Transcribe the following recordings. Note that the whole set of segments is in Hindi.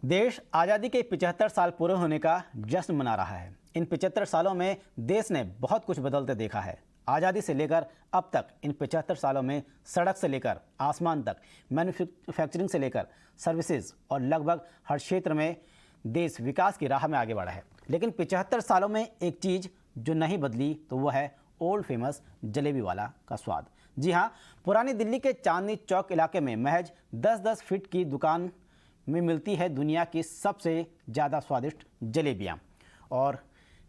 देश आज़ादी के 75 साल पूरे होने का जश्न मना रहा है। इन 75 सालों में देश ने बहुत कुछ बदलते देखा है। आज़ादी से लेकर अब तक इन 75 सालों में सड़क से लेकर आसमान तक, मैन्युफैक्चरिंग से लेकर सर्विसेज और लगभग हर क्षेत्र में देश विकास की राह में आगे बढ़ा है। लेकिन 75 सालों में एक चीज़ जो नहीं बदली तो वह है ओल्ड फेमस जलेबी वाला का स्वाद। जी हाँ, पुरानी दिल्ली के चांदनी चौक इलाके में महज 10-10 फीट की दुकान में मिलती है दुनिया की सबसे ज़्यादा स्वादिष्ट जलेबियाँ, और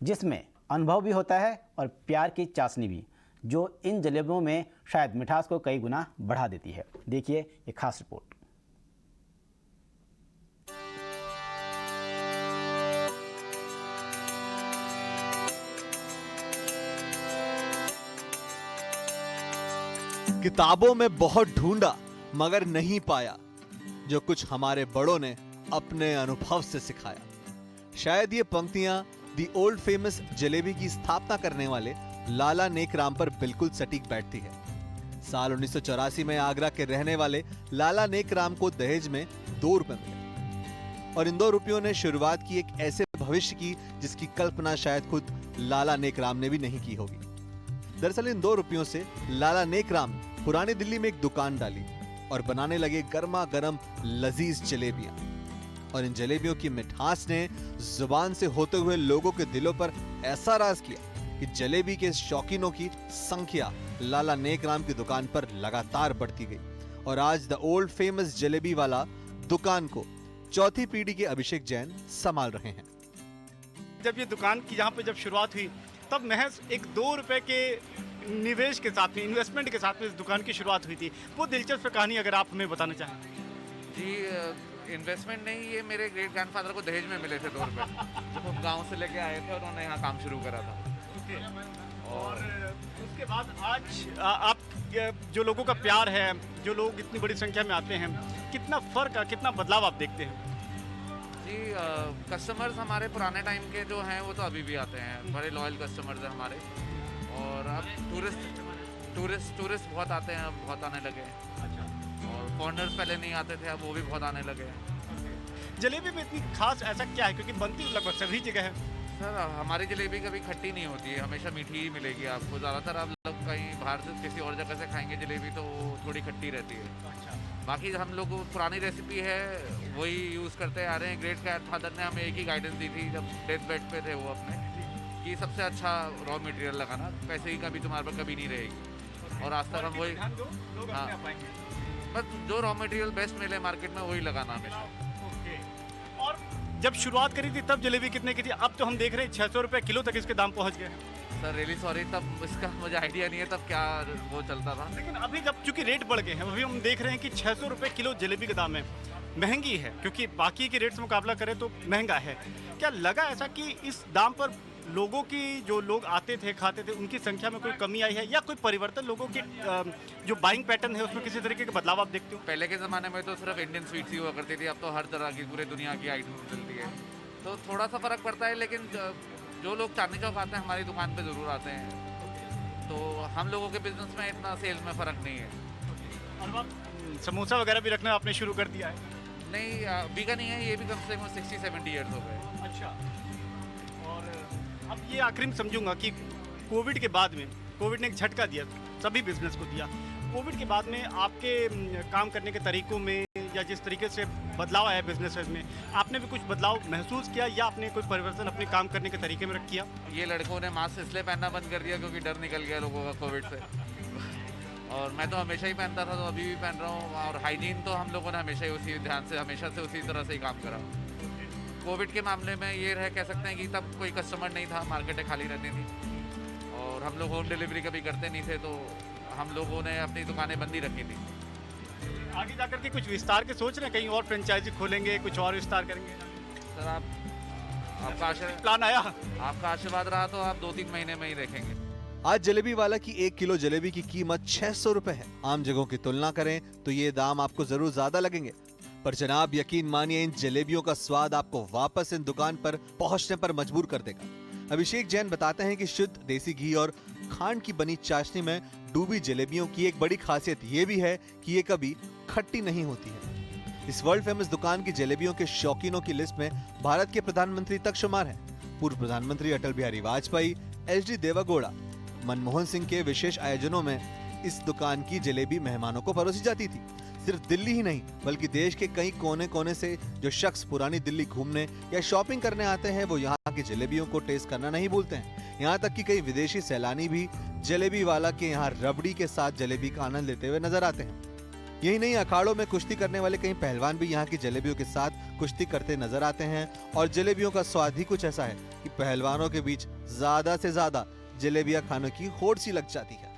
जिसमें अनुभव भी होता है और प्यार की चाशनी भी, जो इन जलेबियों में शायद मिठास को कई गुना बढ़ा देती है। देखिए ये खास रिपोर्ट। किताबों में बहुत ढूंढा मगर नहीं पाया जो कुछ हमारे बड़ों ने अपने अनुभव से सिखाया। शायद ये पंक्तियां दी ओल्ड फेमस जलेबी की स्थापना करने वाले लाला नेकराम पर बिल्कुल सटीक बैठती है। साल 1984 में आगरा के रहने वाले लाला नेकराम को दहेज में 2 रुपए मिले और इन 2 रुपयों ने शुरुआत की एक ऐसे भविष्य की जिसकी कल्पना शायद खुद लाला नेकराम ने भी नहीं की होगी। दरअसल इन 2 रुपयों से लाला नेकराम पुरानी दिल्ली में एक दुकान डाली और बनाने लगे गर्मा गर्म लजीज जलेबियां। और इन जलेबियों की मिठास ने जुबान से होते हुए लोगों के दिलों पर ऐसा राज किया कि जलेबी के शौकीनों की संख्या लाला नेकराम की दुकान पर लगातार बढ़ती गई। और आज द ओल्ड फेमस जलेबी वाला दुकान को चौथी पीढ़ी के अभिषेक जैन संभाल रहे हैं। जब ये दुकान की यहाँ पे जब शुरुआत हुई तब महज एक 2 रुपए के निवेश के साथ में, इन्वेस्टमेंट के साथ में इस दुकान की शुरुआत हुई थी। वो दिलचस्प कहानी अगर आप हमें बताना चाहें। जी, इन्वेस्टमेंट नहीं, ये मेरे ग्रेट ग्रैंडफादर को दहेज में मिले थे 2 रुपए जब हम गाँव से लेके आए थे और उन्होंने यहाँ काम शुरू करा था। और उसके बाद आज आप जो लोगों का प्यार है, जो लोग इतनी बड़ी संख्या में आते हैं, कितना फर्क, कितना बदलाव आप देखते हैं? जी, कस्टमर्स हमारे पुराने टाइम के जो हैं वो तो अभी भी आते हैं, बड़े लॉयल कस्टमर्स हैं हमारे। और अब टूरिस्ट बहुत आते हैं, अब बहुत आने लगे हैं। और फॉरेनर्स पहले नहीं आते थे, अब वो भी बहुत आने लगे हैं। जलेबी में इतनी खास ऐसा क्या है, क्योंकि बनती लगभग सभी जगह है? सर, हमारी जलेबी कभी खट्टी नहीं होती है, हमेशा मीठी ही मिलेगी आपको। ज़्यादातर आप लोग कहीं बाहर से किसी और जगह से खाएंगे जलेबी तो वो थोड़ी खट्टी रहती है। बाकी हम लोग पुरानी रेसिपी है वही यूज़ करते आ रहे हैं। ग्रेट ग्रैंडफादर ने हमें एक ही गाइडेंस दी थी जब डेथ बेड पे थे वो अपने, कि सबसे अच्छा रॉ मटेरियल लगाना, पैसे की कमी तुम्हारे पर कभी नहीं रहेगी। और आज तक हम वही, हाँ, बस जो रॉ मटेरियल बेस्ट मिले मार्केट में वही लगाना हमेशा। और जब शुरुआत करी थी तब जलेबी कितने की थी? अब तो हम देख रहे हैं 600 रुपये किलो तक इसके दाम पहुँच गए। सर रियली सॉरी, तब इसका मुझे आइडिया नहीं है तब क्या वो चलता था। लेकिन अभी जब चूंकि रेट बढ़ गए हैं, अभी हम देख रहे हैं कि 600 रुपये किलो जलेबी का दाम है। महंगी है, क्योंकि बाकी के रेट से मुकाबला करें तो महंगा है। क्या लगा ऐसा कि इस दाम पर लोगों की, जो लोग आते थे खाते थे, उनकी संख्या में कोई कमी आई है या कोई परिवर्तन, लोगों की जो बाइंग पैटर्न है उसमें किसी तरीके के बदलाव आप देखते हो? पहले के ज़माने में तो सिर्फ इंडियन स्वीट्स ही हुआ करती थी, अब तो हर तरह की पूरे दुनिया की आइटम मिलती है, तो थोड़ा सा फ़र्क पड़ता है। लेकिन जो लोग चांदनी चौक आते हैं हमारी दुकान पे ज़रूर आते हैं, तो हम लोगों के बिजनेस में इतना सेल्स में फ़र्क नहीं है। और अब समोसा वगैरह भी रखना आपने शुरू कर दिया है? नहीं, अभी का नहीं है, ये भी कम से कम 60-70 ईयर्स हो गए। अच्छा। और अब ये आखिरी में समझूंगा कि कोविड के बाद में, कोविड ने एक झटका दिया, सभी बिजनेस को दिया। कोविड के बाद में आपके काम करने के तरीकों में या जिस तरीके से बदलाव आया बिजनेस में, आपने भी कुछ बदलाव महसूस किया या आपने कोई परिवर्तन अपने काम करने के तरीके में किया? ये लड़कों ने मास्क इसलिए पहनना बंद कर दिया क्योंकि डर निकल गया लोगों का कोविड से। और मैं तो हमेशा ही पहनता था, तो अभी भी पहन रहा हूँ। और हाइजीन तो हम लोगों ने हमेशा ही उसी ध्यान से, हमेशा से उसी तरह से ही काम करा। कोविड के मामले में ये कह सकते हैं कि तब कोई कस्टमर नहीं था, मार्केटें खाली रहती थी और हम लोग होम डिलीवरी कभी करते नहीं थे, तो हम लोगों ने अपनी दुकानें बंद ही रखी थी। आगे जाकर के कुछ विस्तार के सोच रहे हैं, कहीं और फ्रेंचाइजी खोलेंगे, कुछ और विस्तार करेंगे? सर आपका आशीर्वाद, प्लान आया? आपका आशीर्वाद रहा तो आप 2-3 महीने में ही देखेंगे। आज जलेबी वाला की 1 किलो जलेबी की कीमत 600 रुपए है। आम जगहों की तुलना करें तो ये दाम आपको जरूर ज्यादा लगेंगे, पर जनाब यकीन मानिए इन जलेबियों का स्वाद आपको वापस इन दुकान पर पहुंचने पर मजबूर कर देगा। अभिषेक जैन बताते हैं कि शुद्ध देसी घी और खांड की बनी चाशनी में डूबी जलेबियों की एक बड़ी खासियत ये भी है कि ये कभी खट्टी नहीं होती है। इस वर्ल्ड फेमस दुकान की जलेबियों के शौकीनों की लिस्ट में भारत के प्रधानमंत्री तक शुमार हैं। पूर्व प्रधानमंत्री अटल बिहारी वाजपेयी, एच.डी. देवेगौड़ा, मनमोहन सिंह के विशेष आयोजनों में इस दुकान की जलेबी मेहमानों को परोसी जाती थी। सिर्फ दिल्ली ही नहीं बल्कि देश के कई कोने कोने से जो शख्स पुरानी दिल्ली घूमने या शॉपिंग करने आते हैं वो यहाँ की जलेबियों को टेस्ट करना नहीं भूलते हैं। यहाँ तक कि कई विदेशी सैलानी भी जलेबी वाला के यहाँ रबड़ी के साथ जलेबी का आनंद लेते हुए नजर आते हैं। यही नहीं, अखाड़ों में कुश्ती करने वाले कई पहलवान भी यहाँ की जलेबियों के साथ कुश्ती करते नजर आते हैं। और जलेबियों का स्वाद ही कुछ ऐसा है कि पहलवानों के बीच ज्यादा से ज्यादा जलेबियां खाने की होड़ सी लग जाती है।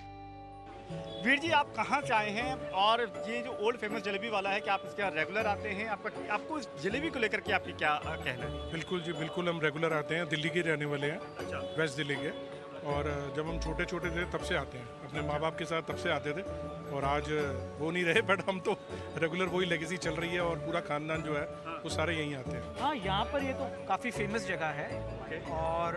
वीर जी, आप कहाँ से आए हैं और ये जो ओल्ड फेमस जलेबी वाला है, क्या आप इसके यहाँ रेगुलर आते हैं? आपको इस जलेबी को लेकर के आपकी क्या कहना है? बिल्कुल जी, बिल्कुल हम रेगुलर आते हैं। दिल्ली के रहने वाले हैं, अच्छा। वेस्ट दिल्ली के। और जब हम छोटे छोटे थे तब से आते हैं, अपने माँ बाप के साथ तब से आते थे। और आज वो नहीं रहे, बट हम तो रेगुलर वही लेगेसी चल रही है और पूरा खानदान जो है वो सारे यहीं आते हैं। हाँ, यहाँ पर ये तो काफ़ी फेमस जगह है और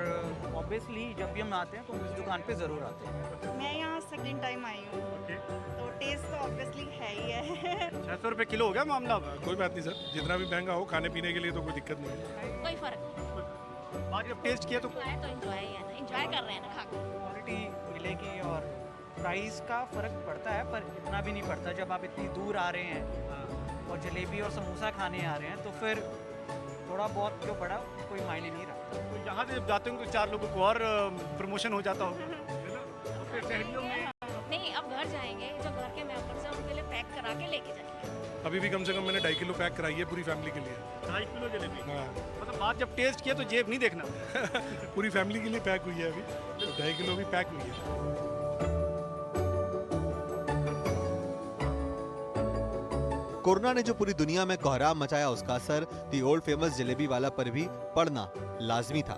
ऑब्वियसली जब भी हम आते हैं तो इस दुकान पे ज़रूर आते हैं। मैं यहाँ सेकंड टाइम आई हूँ, तो टेस्ट तो ऑब्वियसली है ही है। 600 रुपये किलो हो गया मामला? कोई बात नहीं सर, जितना भी महंगा हो खाने पीने के लिए तो कोई दिक्कत नहीं है। कोई फर्क नहीं। आज जब टेस्ट किया तो है तो एंजॉय ही है ना, एंजॉय कर रहे हैं ना खाकर। क्वालिटी मिलेगी और प्राइस का फ़र्क पड़ता है, पर इतना भी नहीं पड़ता। जब आप इतनी दूर आ रहे हैं और जलेबी और समोसा खाने आ रहे हैं तो फिर थोड़ा बहुत जो बड़ा कोई मायने नहीं रखता। तो यहाँ से जब जाते होंगे तो 4 लोगों को और प्रमोशन हो जाता होगा, है ना? तो फिर शहरियों में नहीं, अब घर जाएंगे, जो घर के मेंबर्स हैं उनके लिए पैक करा के लेके जाएंगे। अभी भी कम से कम मैंने 2.5 किलो पैक कराई है पूरी फैमिली के लिए। 2.5 किलो जलेबी? हाँ। मतलब आज जब टेस्ट किया तो जेब नहीं देखना। पूरी फैमिली के लिए पैक हुई है अभी, तो 2.5 किलो भी पैक हुई है। कोरोना ने जो पूरी दुनिया में कोहराम मचाया उसका असर दी ओल्ड फेमस जलेबी वाला पर भी पड़ना लाजमी था।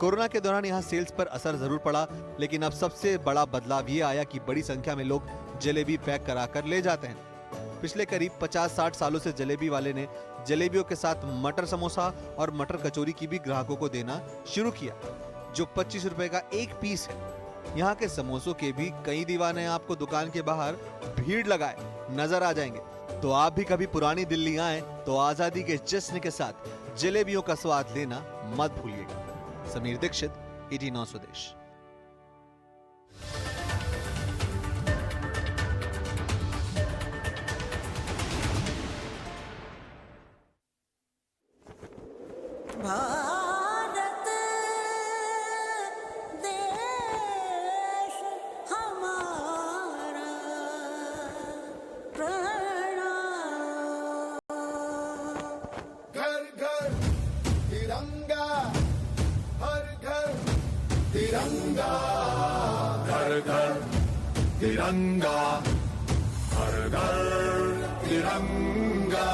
कोरोना के दौरान यहाँ सेल्स पर असर जरूर पड़ा, लेकिन अब सबसे बड़ा बदलाव ये आया कि बड़ी संख्या में लोग जलेबी पैक कराकर ले जाते हैं। पिछले करीब 50-60 सालों से जलेबी वाले ने जलेबियों के साथ मटर समोसा और मटर कचौरी की भी ग्राहकों को देना शुरू किया, जो 25 रुपए का एक पीस है। यहाँ के समोसों के भी कई दीवाने आपको दुकान के बाहर भीड़ लगाए नजर आ जाएंगे। तो आप भी कभी पुरानी दिल्ली आए तो आजादी के जश्न के साथ जलेबियों का स्वाद लेना मत भूलिएगा। समीर दीक्षित, ET9 स्वदेश। भारत देश हमारा प्रणाम। घर घर तिरंगा, हर घर तिरंगा, घर घर तिरंगा, हर घर तिरंगा।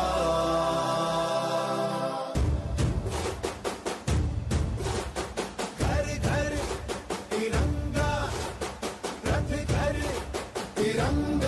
तिरंगा